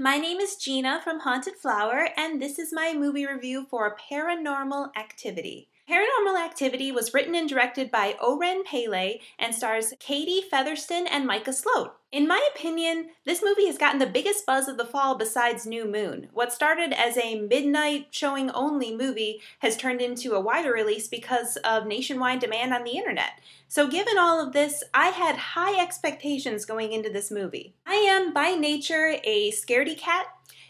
my name is Gina from Haunted Flower, and this is my movie review for Paranormal Activity. Paranormal Activity was written and directed by Oren Peli and stars Katie Featherston and Micah Sloat. In my opinion, this movie has gotten the biggest buzz of the fall besides New Moon. What started as a midnight showing only movie has turned into a wider release because of nationwide demand on the internet. So given all of this, I had high expectations going into this movie. I am by nature a scaredy cat.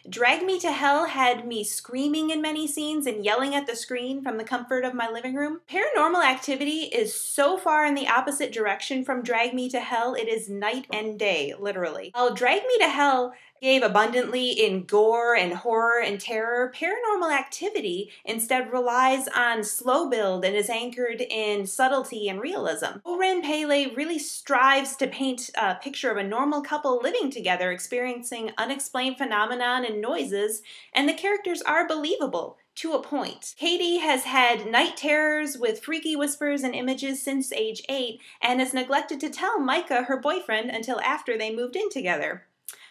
Drag Me to Hell had me screaming in many scenes and yelling at the screen from the comfort of my living room. Paranormal Activity is so far in the opposite direction from Drag Me to Hell, it is night and day, literally. While Drag Me to Hell gave abundantly in gore and horror and terror, Paranormal Activity instead relies on slow build and is anchored in subtlety and realism. Oren Peli really strives to paint a picture of a normal couple living together, experiencing unexplained phenomenon and noises, and the characters are believable to a point. Katie has had night terrors with freaky whispers and images since age 8 and has neglected to tell Micah, her boyfriend, until after they moved in together.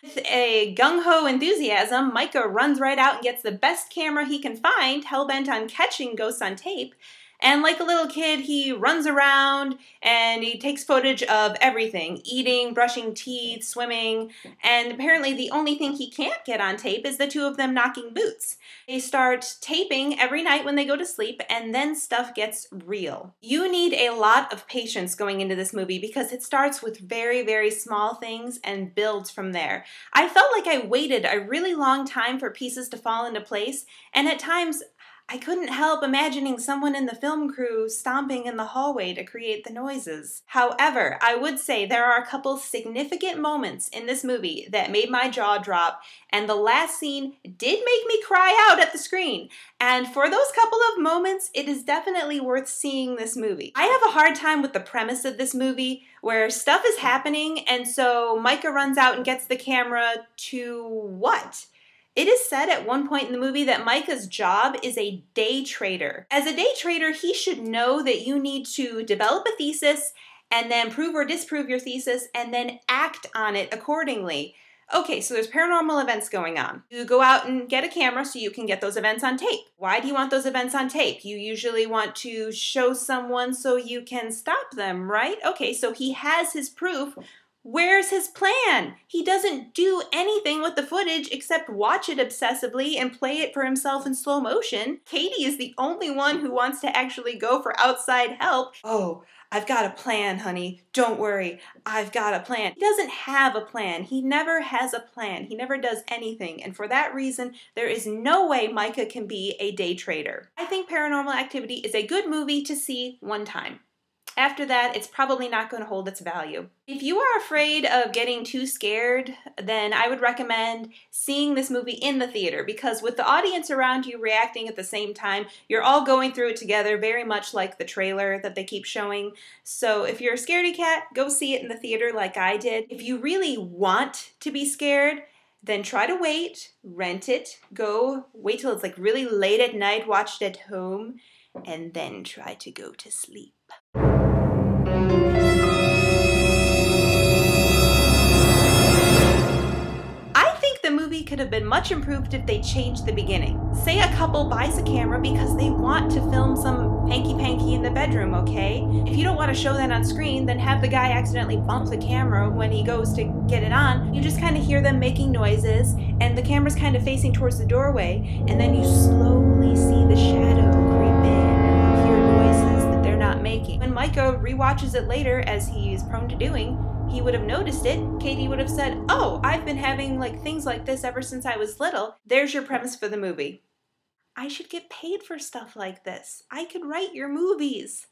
With a gung-ho enthusiasm, Micah runs right out and gets the best camera he can find, hell-bent on catching ghosts on tape. And like a little kid, he runs around and he takes footage of everything, eating, brushing teeth, swimming, and apparently the only thing he can't get on tape is the two of them knocking boots. They start taping every night when they go to sleep, and then stuff gets real. You need a lot of patience going into this movie because it starts with very, very small things and builds from there. I felt like I waited a really long time for pieces to fall into place, and at times I couldn't help imagining someone in the film crew stomping in the hallway to create the noises. However, I would say there are a couple significant moments in this movie that made my jaw drop, and the last scene did make me cry out at the screen. And for those couple of moments, it is definitely worth seeing this movie. I have a hard time with the premise of this movie, where stuff is happening, and so Micah runs out and gets the camera to what? It is said at one point in the movie that Micah's job is a day trader. As a day trader, he should know that you need to develop a thesis and then prove or disprove your thesis and then act on it accordingly. Okay, so there's paranormal events going on. You go out and get a camera so you can get those events on tape. Why do you want those events on tape? You usually want to show someone so you can stop them, right? Okay, so he has his proof. Where's his plan? He doesn't do anything with the footage except watch it obsessively and play it for himself in slow motion. Katie is the only one who wants to actually go for outside help. Oh, I've got a plan, honey. Don't worry. I've got a plan. He doesn't have a plan. He never has a plan. He never does anything. And for that reason, there is no way Micah can be a day trader. I think Paranormal Activity is a good movie to see one time. After that, it's probably not going to hold its value. If you are afraid of getting too scared, then I would recommend seeing this movie in the theater, because with the audience around you reacting at the same time, you're all going through it together, very much like the trailer that they keep showing. So if you're a scaredy cat, go see it in the theater like I did. If you really want to be scared, then try to wait, rent it, wait till it's like really late at night, watch it at home, and then try to go to sleep. I think the movie could have been much improved if they changed the beginning. Say a couple buys a camera because they want to film some hanky-panky in the bedroom, okay? If you don't want to show that on screen, then have the guy accidentally bump the camera when he goes to get it on. You just kind of hear them making noises, and the camera's kind of facing towards the doorway, and then you slowly see the shadow creep in and hear noises that they're not making. When Micah rewatches it later, as he's prone to doing, he would have noticed it. Katie would have said, oh, I've been having things like this ever since I was little. There's your premise for the movie. I should get paid for stuff like this. I could write your movies.